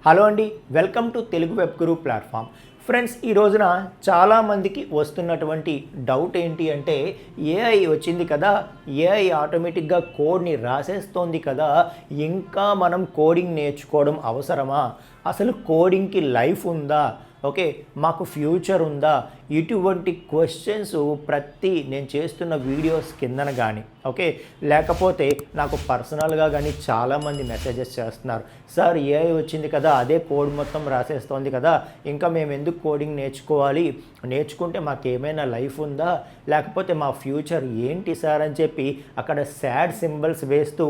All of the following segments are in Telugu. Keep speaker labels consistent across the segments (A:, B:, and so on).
A: హలో అండి, welcome to Telugu web Guru platform. Friends, ఈ రోజున చాలామందికి వస్తున్నటువంటి డౌట్ ఏంటి అంటే, ఏఐ వచ్చింది కదా, ఏఐ ఆటోమేటిక్గా కోడ్ని రాసేస్తోంది కదా, ఇంకా మనం కోడింగ్ నేర్చుకోవడం అవసరమా? అసలు కోడింగ్కి లైఫ్ ఉందా? ఓకే, మాకు ఫ్యూచర్ ఉందా? ఇటువంటి క్వశ్చన్స్ నేను చేస్తున్న వీడియోస్ కిందన కానీ ఓకే, లేకపోతే నాకు పర్సనల్గా కానీ చాలామంది మెసేజెస్ చేస్తున్నారు. సార్, ఏఐ వచ్చింది కదా, అదే కోడ్ మొత్తం రాసేస్తోంది కదా, ఇంకా మేము ఎందుకు కోడింగ్ నేర్చుకోవాలి? నేర్చుకుంటే మాకు ఏమైనా లైఫ్ ఉందా? లేకపోతే మా ఫ్యూచర్ ఏంటి సార్ అని చెప్పి అక్కడ సాడ్ సింబల్స్ వేస్తూ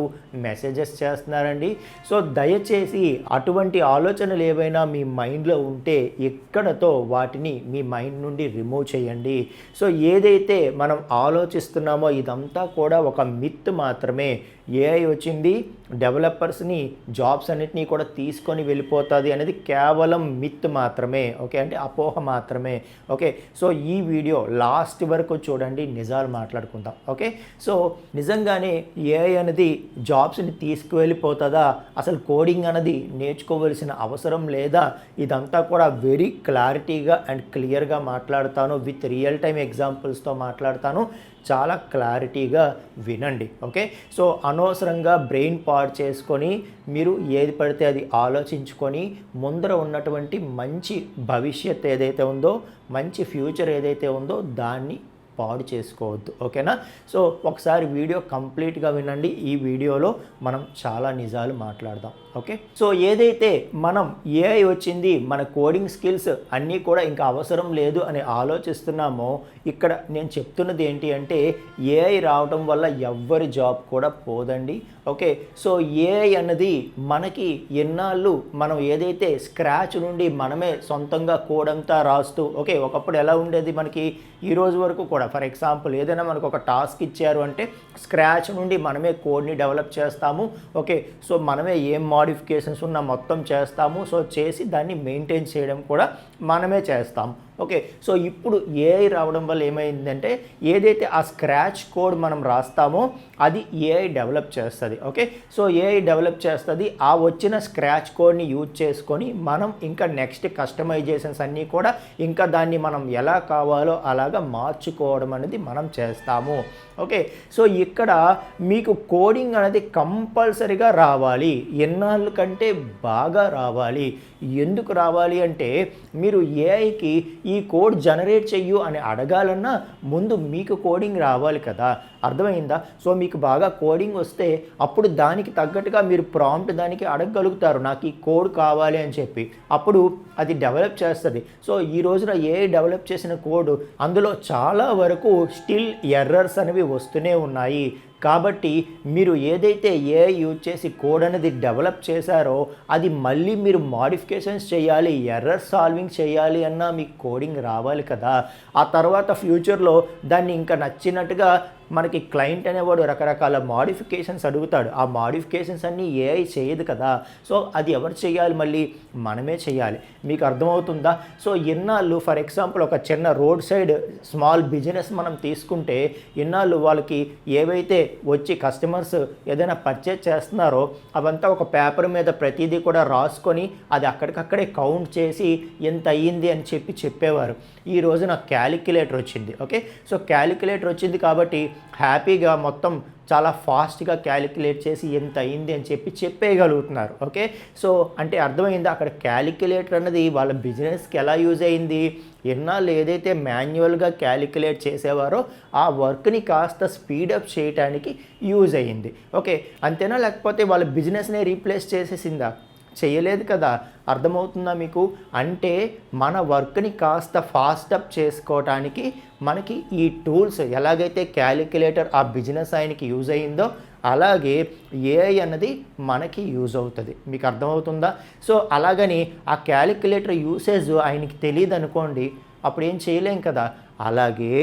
A: మెసేజెస్ చేస్తున్నారండి. సో దయచేసి అటువంటి ఆలోచనలు ఏవైనా మీ మైండ్లో ఉంటే ఇక్కడతో వాటిని మీ మైండ్ నుండి రిమూవ్ చేయండి. సో ఏదైతే మనం ఆలోచిస్తున్నామో ఇదంతా కూడా ఒక మిత్ మాత్రమే. ఏఐ వచ్చింది, డెవలపర్స్ని జాబ్స్ అన్నిటినీ కూడా తీసుకొని వెళ్ళిపోతుంది అనేది కేవలం మిత్ మాత్రమే. ఓకే, అంటే అపోహ మాత్రమే. ఓకే, సో ఈ వీడియో లాస్ట్ వరకు చూడండి, నిజాలు మాట్లాడుకుందాం. ఓకే, సో నిజంగానే ఏఐ అనేది జాబ్స్ని తీసుకువెళ్ళిపోతుందా? అసలు కోడింగ్ అనేది నేర్చుకోవలసిన అవసరం లేదా? ఇదంతా కూడా వెరీ క్లారిటీగా అండ్ క్లియర్గా మాట్లాడతాను, విత్ రియల్ టైమ్ ఎగ్జాంపుల్స్తో మాట్లాడతాను. చాలా క్లారిటీగా వినండి. ఓకే, సో అనవసరంగా బ్రెయిన్ పాడు చేసుకొని మీరు ఏది పడితే అది ఆలోచించుకొని ముందర ఉన్నటువంటి మంచి భవిష్యత్ ఏదైతే ఉందో, మంచి ఫ్యూచర్ ఏదైతే ఉందో దాన్ని పాడు చేసుకోవద్దు. ఓకేనా? సో ఒకసారి వీడియో కంప్లీట్గా వినండి. ఈ వీడియోలో మనం చాలా నిజాలు మాట్లాడదాం. ఓకే, సో ఏదైతే మనం ఏఐ వచ్చింది, మన కోడింగ్ స్కిల్స్ అన్నీ కూడా ఇంకా అవసరం లేదు అని ఆలోచిస్తున్నామో, ఇక్కడ నేను చెప్తున్నది ఏంటి అంటే, ఏఐ రావడం వల్ల ఎవ్వరి జాబ్ కూడా పోదండి. ఓకే, సో ఏఐ అన్నది మనకి ఎన్నాళ్ళు మనం ఏదైతే స్క్రాచ్ నుండి మనమే సొంతంగా కోడ్ అంతా రాస్తూ, ఓకే, ఒకప్పుడు ఎలా ఉండేది మనకి ఈ రోజు వరకు కూడా, ఫర్ ఎగ్జాంపుల్ ఏదైనా మనకు ఒక టాస్క్ ఇచ్చారు అంటే స్క్రాచ్ నుండి మనమే కోడ్ని డెవలప్ చేస్తాము. ఓకే, సో మనమే ఏం మోడిఫికేషన్స్ ఉన్నా మొత్తం చేస్తాము. సో చేసి దాన్ని మెయింటైన్ చేయడం కూడా మనమే చేస్తాము. ఓకే, సో ఇప్పుడు ఏఐ రావడం వల్ల ఏమైందంటే, ఏదైతే ఆ స్క్రాచ్ కోడ్ మనం రాస్తామో అది ఏఐ డెవలప్ చేస్తుంది. ఓకే, సో ఏఐ డెవలప్ చేస్తుంది. ఆ వచ్చిన స్క్రాచ్ కోడ్ని యూజ్ చేసుకొని మనం ఇంకా నెక్స్ట్ కస్టమైజేషన్స్ అన్నీ కూడా ఇంకా దాన్ని మనం ఎలా కావాలో అలాగా మార్చుకోవడం అనేది మనం చేస్తాము. ఓకే, సో ఇక్కడ మీకు కోడింగ్ అనేది కంపల్సరీగా రావాలి, ఎన్నాళ్ళ కంటే బాగా రావాలి. ఎందుకు రావాలి అంటే, మీరు ఏఐకి ఈ కోడ్ జనరేట్ చెయ్యు అని అడగాలన్నా ముందు మీకు కోడింగ్ రావాలి కదా. అర్థమైందా? సో మీకు బాగా కోడింగ్ వస్తే అప్పుడు దానికి తగ్గట్టుగా మీరు ప్రాంప్ట్ దానికి అడగగలుగుతారు, నాకు ఈ కోడ్ కావాలి అని చెప్పి. అప్పుడు అది డెవలప్ చేస్తుంది. సో ఈ రోజున ఏఐ డెవలప్ చేసిన కోడ్ అందులో చాలా వరకు స్టిల్ ఎర్రర్స్ అనేవి వస్తూనే ఉన్నాయి. కాబట్టి మీరు ఏదైతే ఏఐ యూజ్ చేసి కోడ్ అనేది డెవలప్ చేశారో అది మళ్ళీ మీరు మాడిఫికేషన్స్ చేయాలి, ఎర్రర్ సాల్వింగ్ చేయాలి అన్నా మీకు కోడింగ్ రావాలి కదా. ఆ తర్వాత ఫ్యూచర్లో దాన్ని ఇంకా నచ్చినట్టుగా మనకి క్లయింట్ అనేవాడు రకరకాల మాడిఫికేషన్స్ అడుగుతాడు. ఆ మాడిఫికేషన్స్ అన్నీ ఏఐ చేయదు కదా. సో అది ఎవరు చేయాలి? మళ్ళీ మనమే చేయాలి. మీకు అర్థమవుతుందా? సో ఇన్నాళ్ళు ఫర్ ఎగ్జాంపుల్ ఒక చిన్న రోడ్ సైడ్ స్మాల్ బిజినెస్ మనం తీసుకుంటే, ఇన్నాళ్ళు వాళ్ళకి ఏవైతే వచ్చి కస్టమర్స్ ఏదైనా పర్చేజ్ చేస్తున్నారో అవంతా ఒక పేపర్ మీద ప్రతిదీ కూడా రాసుకొని అది అక్కడికక్కడే కౌంట్ చేసి ఎంత అయ్యింది అని చెప్పేవారు. ఈ రోజున క్యాలిక్యులేటర్ వచ్చింది. ఓకే, సో క్యాలిక్యులేటర్ వచ్చింది కాబట్టి హ్యాపీగా మొత్తం చాలా ఫాస్ట్గా క్యాలిక్యులేట్ చేసి ఎంత అయింది అని చెప్పేయగలుగుతున్నారు. ఓకే, సో అంటే అర్థమైంది అక్కడ క్యాలిక్యులేటర్ అన్నది వాళ్ళ బిజినెస్కి ఎలా యూజ్ అయింది. ఎన్నాళ్ళు ఏదైతే మాన్యువల్గా క్యాలిక్యులేట్ చేసేవారో ఆ వర్క్ని కాస్త స్పీడప్ చేయడానికి యూజ్ అయ్యింది. ఓకే, అంతేనా? లేకపోతే వాళ్ళ బిజినెస్నే రీప్లేస్ చేసేసిందా? చేయలేదు కదా. అర్థమవుతుందా మీకు? అంటే మన వర్క్ని కాస్త ఫాస్టప్ చేసుకోవటానికి మనకి ఈ టూల్స్, ఎలాగైతే క్యాలిక్యులేటర్ ఆ బిజినెస్ ఆయనకి యూజ్ అయ్యిందో అలాగే ఏఐ అన్నది మనకి యూజ్ అవుతుంది. మీకు అర్థమవుతుందా? సో అలాగని ఆ క్యాలిక్యులేటర్ యూసేజ్ ఆయనకి తెలియదు అనుకోండి, అప్పుడు ఏం చేయలేం కదా. అలాగే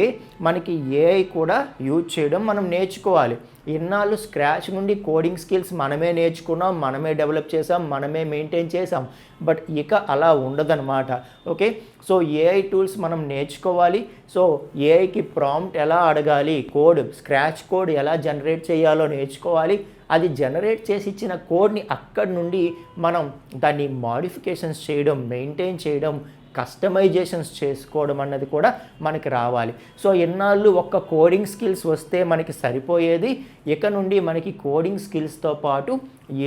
A: మనకి ఏఐ కూడా యూజ్ చేయడం మనం నేర్చుకోవాలి. ఇన్నాళ్ళు స్క్రాచ్ నుండి కోడింగ్ స్కిల్స్ మనమే నేర్చుకున్నాం, మనమే డెవలప్ చేసాం, మనమే మెయింటైన్ చేసాం. బట్ ఇక అలా ఉండదన్నమాట. ఓకే, సో ఏఐ టూల్స్ మనం నేర్చుకోవాలి. సో ఏఐకి ప్రాంప్ట్ ఎలా అడగాలి, కోడ్ స్క్రాచ్ కోడ్ ఎలా జనరేట్ చేయాలో నేర్చుకోవాలి. అది జనరేట్ చేసి ఇచ్చిన కోడ్ని అక్కడి నుండి మనం దాన్ని మాడిఫికేషన్స్ చేయడం, మెయింటైన్ చేయడం, కస్టమైజేషన్స్ చేసుకోవడం అన్నది కూడా మనకి రావాలి. సో ఎన్నాళ్ళు ఒక్క కోడింగ్ స్కిల్స్ వస్తే మనకి సరిపోయేది, ఇక నుండి మనకి కోడింగ్ స్కిల్స్తో పాటు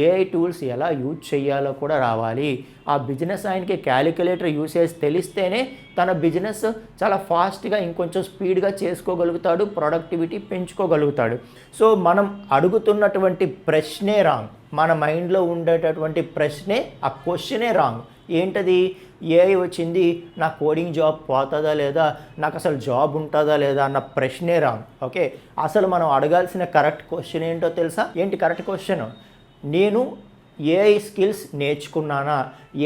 A: ఏఐ టూల్స్ ఎలా యూజ్ చేయాలో కూడా రావాలి. ఆ బిజినెస్ ఆయనకి క్యాలిక్యులేటర్ యూసేజ్ తెలిస్తేనే తన బిజినెస్ చాలా ఫాస్ట్గా ఇంకొంచెం స్పీడ్గా చేసుకోగలుగుతాడు, ప్రొడక్టివిటీ పెంచుకోగలుగుతాడు. సో మనం అడుగుతున్నటువంటి ప్రశ్నే రాంగ్, మన మైండ్లో ఉండేటటువంటి ప్రశ్నే, ఆ క్వశ్చనే రాంగ్. ఏంటది? ఏఐ వచ్చింది, నా కోడింగ్ జాబ్ పోతుందా లేదా, నాకు అసలు జాబ్ ఉంటుందా లేదా అన్న ప్రశ్నే రాంగ్. ఓకే, అసలు మనం అడగాల్సిన కరెక్ట్ క్వశ్చన్ ఏంటో తెలుసా? ఏంటి కరెక్ట్ క్వశ్చన్? నేను ఏఐ స్కిల్స్ నేర్చుకున్నానా,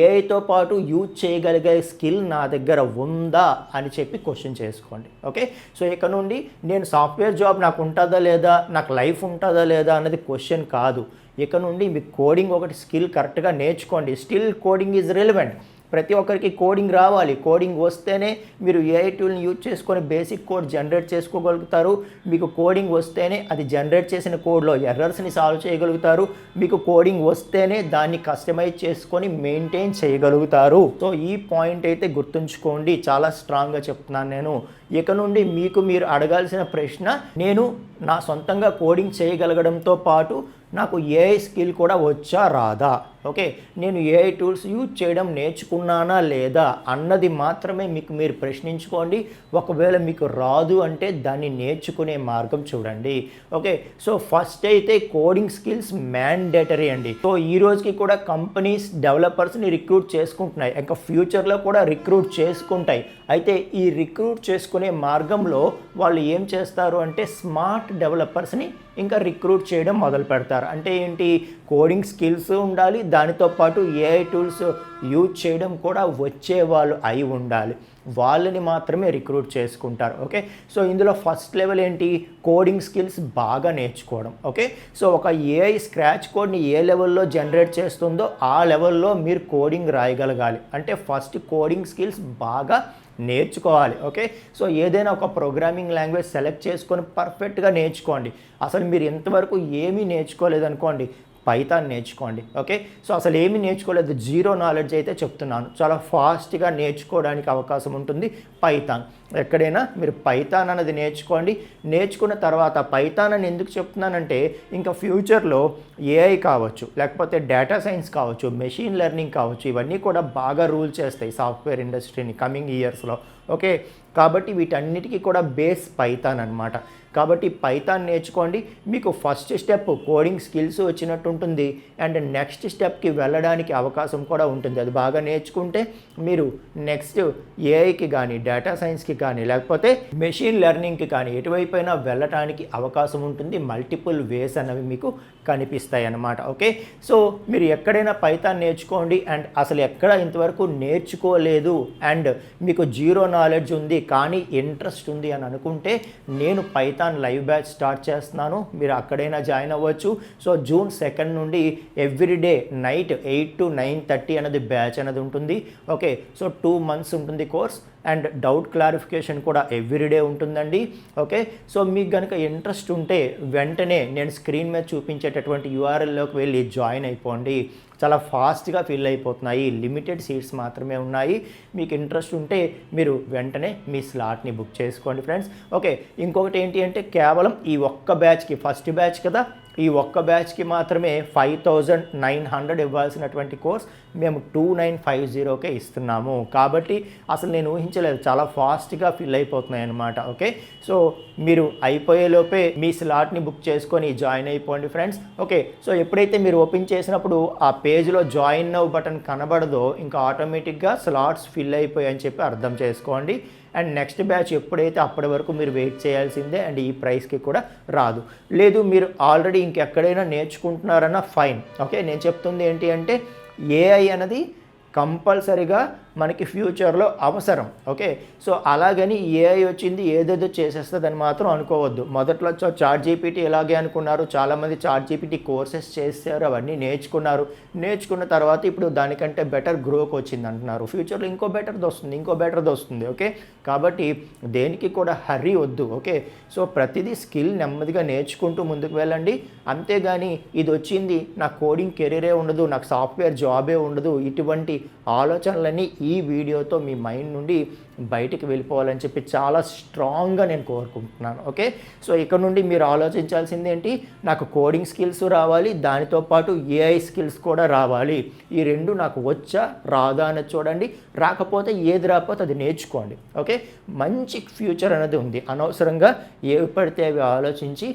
A: ఏఐతో పాటు యూజ్ చేయగలిగే స్కిల్ నా దగ్గర ఉందా అని చెప్పి క్వశ్చన్ చేసుకోండి. ఓకే, సో ఇక నుండి నేను సాఫ్ట్వేర్ జాబ్ నాకు ఉంటుందా లేదా, నాకు లైఫ్ ఉంటుందా లేదా అన్నది క్వశ్చన్ కాదు. ఇక నుండి మీకు కోడింగ్ ఒకటి స్కిల్ కరెక్ట్గా నేర్చుకోండి. Still coding is relevant. ప్రతి ఒక్కరికి కోడింగ్ రావాలి. కోడింగ్ వస్తేనే మీరు ఏఐ టూల్ని యూజ్ చేసుకొని బేసిక్ కోడ్ జనరేట్ చేసుకోగలుగుతారు. మీకు కోడింగ్ వస్తేనే అది జనరేట్ చేసిన కోడ్లో ఎర్రర్స్ని సాల్వ్ చేయగలుగుతారు. మీకు కోడింగ్ వస్తేనే దాన్ని కస్టమైజ్ చేసుకొని మెయింటైన్ చేయగలుగుతారు. సో ఈ పాయింట్ అయితే గుర్తుంచుకోండి, చాలా స్ట్రాంగ్గా చెప్తున్నాను నేను. ఇక నుండి మీకు మీరు అడగాల్సిన ప్రశ్న, నేను నా సొంతంగా కోడింగ్ చేయగలగడంతో పాటు నాకు ఏఐ స్కిల్ కూడా వచ్చా రాదా, ఓకే, నేను ఏఐ టూల్స్ యూజ్ చేయడం నేర్చుకున్నానా లేదా అన్నది మాత్రమే మీకు మీరు ప్రశ్నించుకోండి. ఒకవేళ మీకు రాదు అంటే దాన్ని నేర్చుకునే మార్గం చూడండి. ఓకే, సో ఫస్ట్ అయితే కోడింగ్ స్కిల్స్ మ్యాండేటరీ అండి. సో ఈ రోజుకి కూడా కంపెనీస్ డెవలపర్స్ని రిక్రూట్ చేసుకుంటున్నాయి, ఇంకా ఫ్యూచర్లో కూడా రిక్రూట్ చేసుకుంటాయి. అయితే ఈ రిక్రూట్ చేసుకునే మార్గంలో వాళ్ళు ఏం చేస్తారు అంటే స్మార్ట్ డెవలపర్స్ని ఇంకా రిక్రూట్ చేయడం మొదలు పెడతారు. అంటే ఏంటి? కోడింగ్ స్కిల్స్ ఉండాలి, దానితో పాటు ఏఐ టూల్స్ యూజ్ చేయడం కూడా వచ్చేవాళ్ళు అయి ఉండాలి. వాళ్ళని మాత్రమే రిక్రూట్ చేసుకుంటారు. ఓకే, సో ఇందులో ఫస్ట్ లెవెల్ ఏంటి? కోడింగ్ స్కిల్స్ బాగా నేర్చుకోవడం. ఓకే, సో ఒక ఏఐ స్క్రాచ్ కోడ్ని ఏ లెవెల్లో జనరేట్ చేస్తుందో ఆ లెవెల్లో మీరు కోడింగ్ రాయగలగాలి. అంటే ఫస్ట్ కోడింగ్ స్కిల్స్ బాగా నేర్చుకోవాలి. ఓకే, సో ఏదైనా ఒక ప్రోగ్రామింగ్ లాంగ్వేజ్ సెలెక్ట్ చేసుకొని పర్ఫెక్ట్గా నేర్చుకోండి. అసలు మీరు ఎంతవరకు ఏమీ నేర్చుకోలేదనుకోండి, పైథాన్ నేర్చుకోండి. ఓకే, సో అసలు ఏమీ నేర్చుకోలేదు, జీరో నాలెడ్జ్ అయితే చెప్తున్నాను, చాలా ఫాస్ట్గా నేర్చుకోవడానికి అవకాశం ఉంటుంది పైథాన్. ఎక్కడైనా మీరు పైథాన్ అనేది నేర్చుకోండి. నేర్చుకున్న తర్వాత పైథాన్ అని ఎందుకు చెప్తున్నానంటే ఇంకా ఫ్యూచర్లో ఏఐ కావచ్చు, లేకపోతే డేటా సైన్స్ కావచ్చు, మెషిన్ లెర్నింగ్ కావచ్చు, ఇవన్నీ కూడా బాగా రూల్ చేస్తాయి సాఫ్ట్వేర్ ఇండస్ట్రీని కమింగ్ ఇయర్స్లో. ఓకే, కాబట్టి వీటన్నిటికీ కూడా బేస్ పైథాన్ అనమాట. కాబట్టి పైథాన్ నేర్చుకోండి. మీకు ఫస్ట్ స్టెప్ కోడింగ్ స్కిల్స్ వచ్చినట్టు ఉంటుంది, అండ్ నెక్స్ట్ స్టెప్కి వెళ్ళడానికి అవకాశం కూడా ఉంటుంది. అది బాగా నేర్చుకుంటే మీరు నెక్స్ట్ ఏఐకి కానీ, డేటా సైన్స్కి కానీ, లేకపోతే మెషిన్ లెర్నింగ్కి కానీ ఎటువైపైనా వెళ్ళటానికి అవకాశం ఉంటుంది. మల్టిపుల్ వేస్ అనేవి మీకు కనిపిస్తాయి అన్నమాట. ఓకే, సో మీరు ఎక్కడైనా పైథాన్ నేర్చుకోండి. అండ్ అసలు ఎక్కడ ఇంతవరకు నేర్చుకోలేదు అండ్ మీకు జీరో నాలెడ్జ్ ఉంది కానీ ఇంట్రెస్ట్ ఉంది అని అనుకుంటే నేను పైథాన్ లైవ్ బ్యాచ్ స్టార్ట్ చేస్తున్నాను, మీరు అక్కడైనా జాయిన్ అవ్వచ్చు. సో June 2 నుండి ఎవ్రీడే నైట్ 8 to 9:30 అనేది బ్యాచ్ అనేది ఉంటుంది. ఓకే, సో 2 months ఉంటుంది కోర్స్, అండ్ డౌట్ క్లారిఫికేషన్ కూడా ఎవ్రీడే ఉంటుందండి. ఓకే, సో మీకు కనుక ఇంట్రెస్ట్ ఉంటే వెంటనే నేను స్క్రీన్ మీద చూపించేటటువంటి URLలోకి వెళ్ళి జాయిన్ అయిపోండి. చాలా ఫాస్ట్గా ఫిల్ అయిపోతున్నాయి, లిమిటెడ్ సీట్స్ మాత్రమే ఉన్నాయి. మీకు ఇంట్రెస్ట్ ఉంటే మీరు వెంటనే మీ స్లాట్ని బుక్ చేసుకోండి ఫ్రెండ్స్. ఓకే, ఇంకొకటి ఏంటి అంటే కేవలం ఈ ఒక్క బ్యాచ్కి, ఫస్ట్ బ్యాచ్ కదా, ఈ ఒక్క బ్యాచ్కి మాత్రమే 5,900 ఇవ్వాల్సినటువంటి కోర్స్ మేము 2,950కే ఇస్తున్నాము. కాబట్టి అసలు నేను ఊహించలేదు, చాలా ఫాస్ట్గా ఫిల్ అయిపోతున్నాయి అన్నమాట. ఓకే, సో మీరు అయిపోయేలోపే మీ స్లాట్ని బుక్ చేసుకొని జాయిన్ అయిపోండి ఫ్రెండ్స్. ఓకే, సో ఎప్పుడైతే మీరు ఓపెన్ చేసినప్పుడు ఆ పేజ్లో జాయిన్ నౌ బటన్ కనబడదో ఇంకా ఆటోమేటిక్గా స్లాట్స్ ఫిల్ అయిపోయాయని చెప్పి అర్థం చేసుకోండి. అండ్ నెక్స్ట్ బ్యాచ్ ఎప్పుడైతే అప్పటి వరకు మీరు వెయిట్ చేయాల్సిందే, అండ్ ఈ ప్రైస్కి కూడా రాదు. లేదు మీరు ఆల్రెడీ ఇంకెక్కడైనా నేర్చుకుంటున్నారన్న ఫైన్. ఓకే, నేను చెప్తుంది ఏంటి అంటే ఏఐ అనేది కంపల్సరీగా మనకి ఫ్యూచర్లో అవసరం. ఓకే, సో అలాగని ఏఐ వచ్చింది ఏదేదో చేసేస్తుందని మాత్రం అనుకోవద్దు. మొదట్లో చాట్ జీపీటీ ఎలాగే అనుకున్నారు, చాలామంది చాట్ జీపీటీ కోర్సెస్ చేశారు, అవన్నీ నేర్చుకున్న తర్వాత ఇప్పుడు దానికంటే బెటర్ గ్రోకి వచ్చింది అంటున్నారు. ఫ్యూచర్లో ఇంకో బెటర్ది వస్తుంది. ఓకే, కాబట్టి దేనికి కూడా హర్రీ వద్దు. ఓకే, సో ప్రతిదీ స్కిల్ నెమ్మదిగా నేర్చుకుంటూ ముందుకు వెళ్ళండి. అంతేగాని ఇది వచ్చింది నాకు కోడింగ్ కెరీరే ఉండదు, నాకు సాఫ్ట్వేర్ జాబే ఉండదు, ఇటువంటి ఆలోచనలన్నీ ఈ వీడియోతో మీ మైండ్ నుండి బయటికి వెళ్ళిపోవాలని చెప్పి చాలా స్ట్రాంగ్గా నేను కోరుకుంటున్నాను. ఓకే, సో ఇక్కడ నుండి మీరు ఆలోచించాల్సింది ఏంటి, నాకు కోడింగ్ స్కిల్స్ రావాలి, దానితో పాటు ఏఐ స్కిల్స్ కూడా రావాలి. ఈ రెండు నాకు వచ్చా రాదా అనేది చూడండి. రాకపోతే ఏది రాకపోతే అది నేర్చుకోండి. ఓకే, మంచి ఫ్యూచర్ అనేది ఉంది. అనవసరంగా ఏవి పడితే అవి ఆలోచించి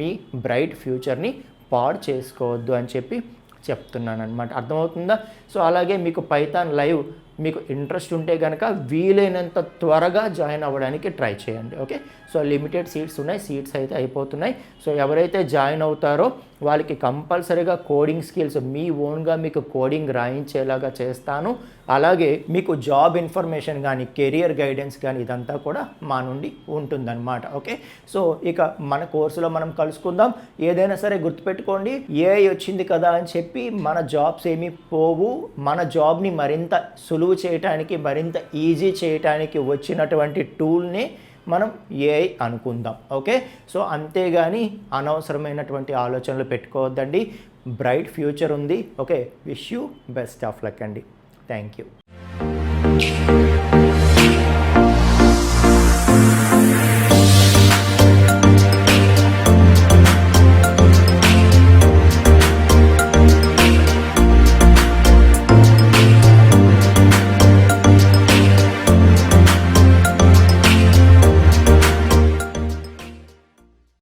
A: మీ బ్రైట్ ఫ్యూచర్ని పాడు చేసుకోవద్దు అని చెప్పి చెప్తున్నాను అనమాట. అర్థమవుతుందా? సో అలాగే మీకు పైథాన్ లైవ్ మీకు ఇంట్రెస్ట్ ఉంటే కనుక వీలైనంత త్వరగా జాయిన్ అవ్వడానికి ట్రై చేయండి. ఓకే, సో లిమిటెడ్ సీట్స్ ఉన్నాయి, సీట్స్ అయితే అయిపోతున్నాయి. సో ఎవరైతే జాయిన్ అవుతారో వాళ్ళకి కంపల్సరీగా కోడింగ్ స్కిల్స్ మీ ఓన్గా మీకు కోడింగ్ రాయించేలాగా చేస్తాను. అలాగే మీకు జాబ్ ఇన్ఫర్మేషన్ కానీ కెరియర్ గైడెన్స్ కానీ ఇదంతా కూడా మా నుండి ఉంటుందన్నమాట. ఓకే, సో ఇక మన కోర్సులో మనం కలుసుకుందాం. ఏదైనా సరే గుర్తుపెట్టుకోండి, ఏఐ వచ్చింది కదా అని చెప్పి మన జాబ్స్ ఏమీ పోవు. మన జాబ్ని మరింత సులువు చేయటానికి, మరింత ఈజీ చేయటానికి వచ్చినటువంటి టూల్ని మనం ఏఐ అనుకుందాం. ఓకే, సో అంతేగాని అనవసరమైనటువంటి ఆలోచనలు పెట్టుకోవద్దండి. బ్రైట్ ఫ్యూచర్ ఉంది. Okay, wish you best of luck అండి. Thank you.